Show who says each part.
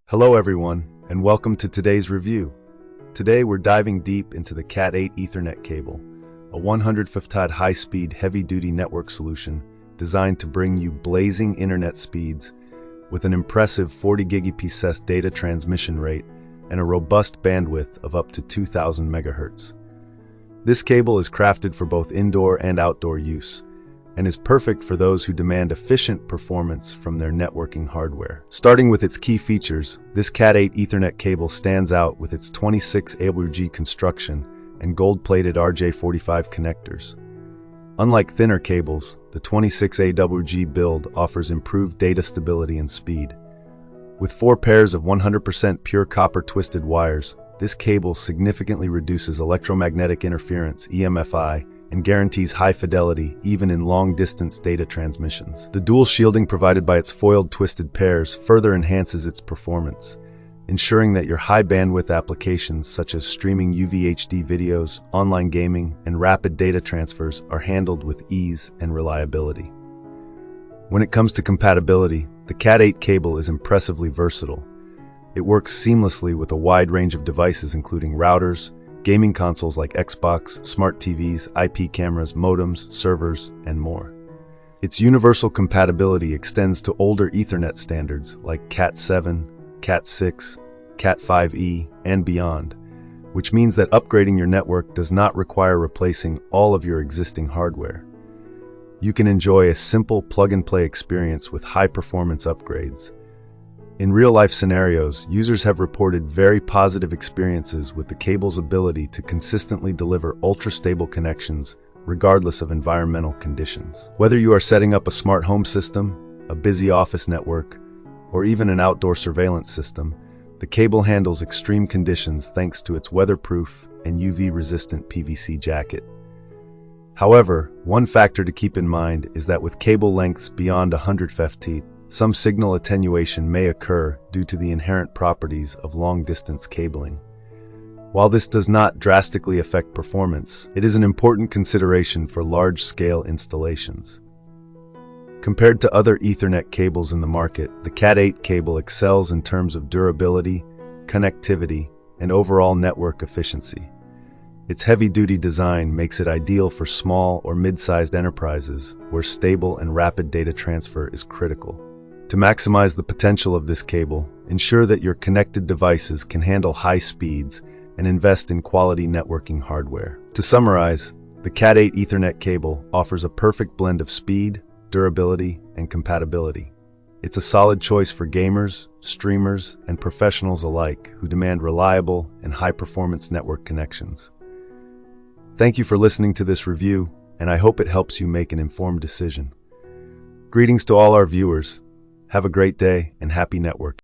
Speaker 1: Hello everyone, and welcome to today's review. Today we're diving deep into the Cat8 Ethernet cable, a 150 high-speed, heavy-duty network solution designed to bring you blazing internet speeds with an impressive 40 Gbps data transmission rate and a robust bandwidth of up to 2000 MHz. This cable is crafted for both indoor and outdoor use, and is perfect for those who demand efficient performance from their networking hardware. Starting with its key features, this Cat8 Ethernet cable stands out with its 26AWG construction and gold-plated RJ45 connectors. Unlike thinner cables, the 26AWG build offers improved data stability and speed. With 4 pairs of 100% pure copper twisted wires, this cable significantly reduces electromagnetic interference (EMFI) and guarantees high fidelity even in long-distance data transmissions. The dual shielding provided by its foiled twisted pairs further enhances its performance, ensuring that your high-bandwidth applications such as streaming UVHD videos, online gaming, and rapid data transfers are handled with ease and reliability. When it comes to compatibility, the Cat8 cable is impressively versatile. It works seamlessly with a wide range of devices including routers, gaming consoles like Xbox, smart TVs, IP cameras, modems, servers, and more. Its universal compatibility extends to older Ethernet standards like Cat7, Cat6, Cat5e, and beyond, which means that upgrading your network does not require replacing all of your existing hardware. You can enjoy a simple plug-and-play experience with high-performance upgrades. In real-life scenarios, users have reported very positive experiences with the cable's ability to consistently deliver ultra-stable connections regardless of environmental conditions. Whether you are setting up a smart home system, a busy office network, or even an outdoor surveillance system, the cable handles extreme conditions thanks to its weatherproof and UV-resistant PVC jacket. However, one factor to keep in mind is that with cable lengths beyond 100 ft, some signal attenuation may occur due to the inherent properties of long-distance cabling. While this does not drastically affect performance, it is an important consideration for large-scale installations. Compared to other Ethernet cables in the market, the Cat8 cable excels in terms of durability, connectivity, and overall network efficiency. Its heavy-duty design makes it ideal for small or mid-sized enterprises where stable and rapid data transfer is critical. To maximize the potential of this cable, ensure that your connected devices can handle high speeds and invest in quality networking hardware. To summarize, the Cat8 Ethernet cable offers a perfect blend of speed, durability, and compatibility. It's a solid choice for gamers, streamers, and professionals alike who demand reliable and high-performance network connections. Thank you for listening to this review, and I hope it helps you make an informed decision. Greetings to all our viewers. Have a great day and happy networking.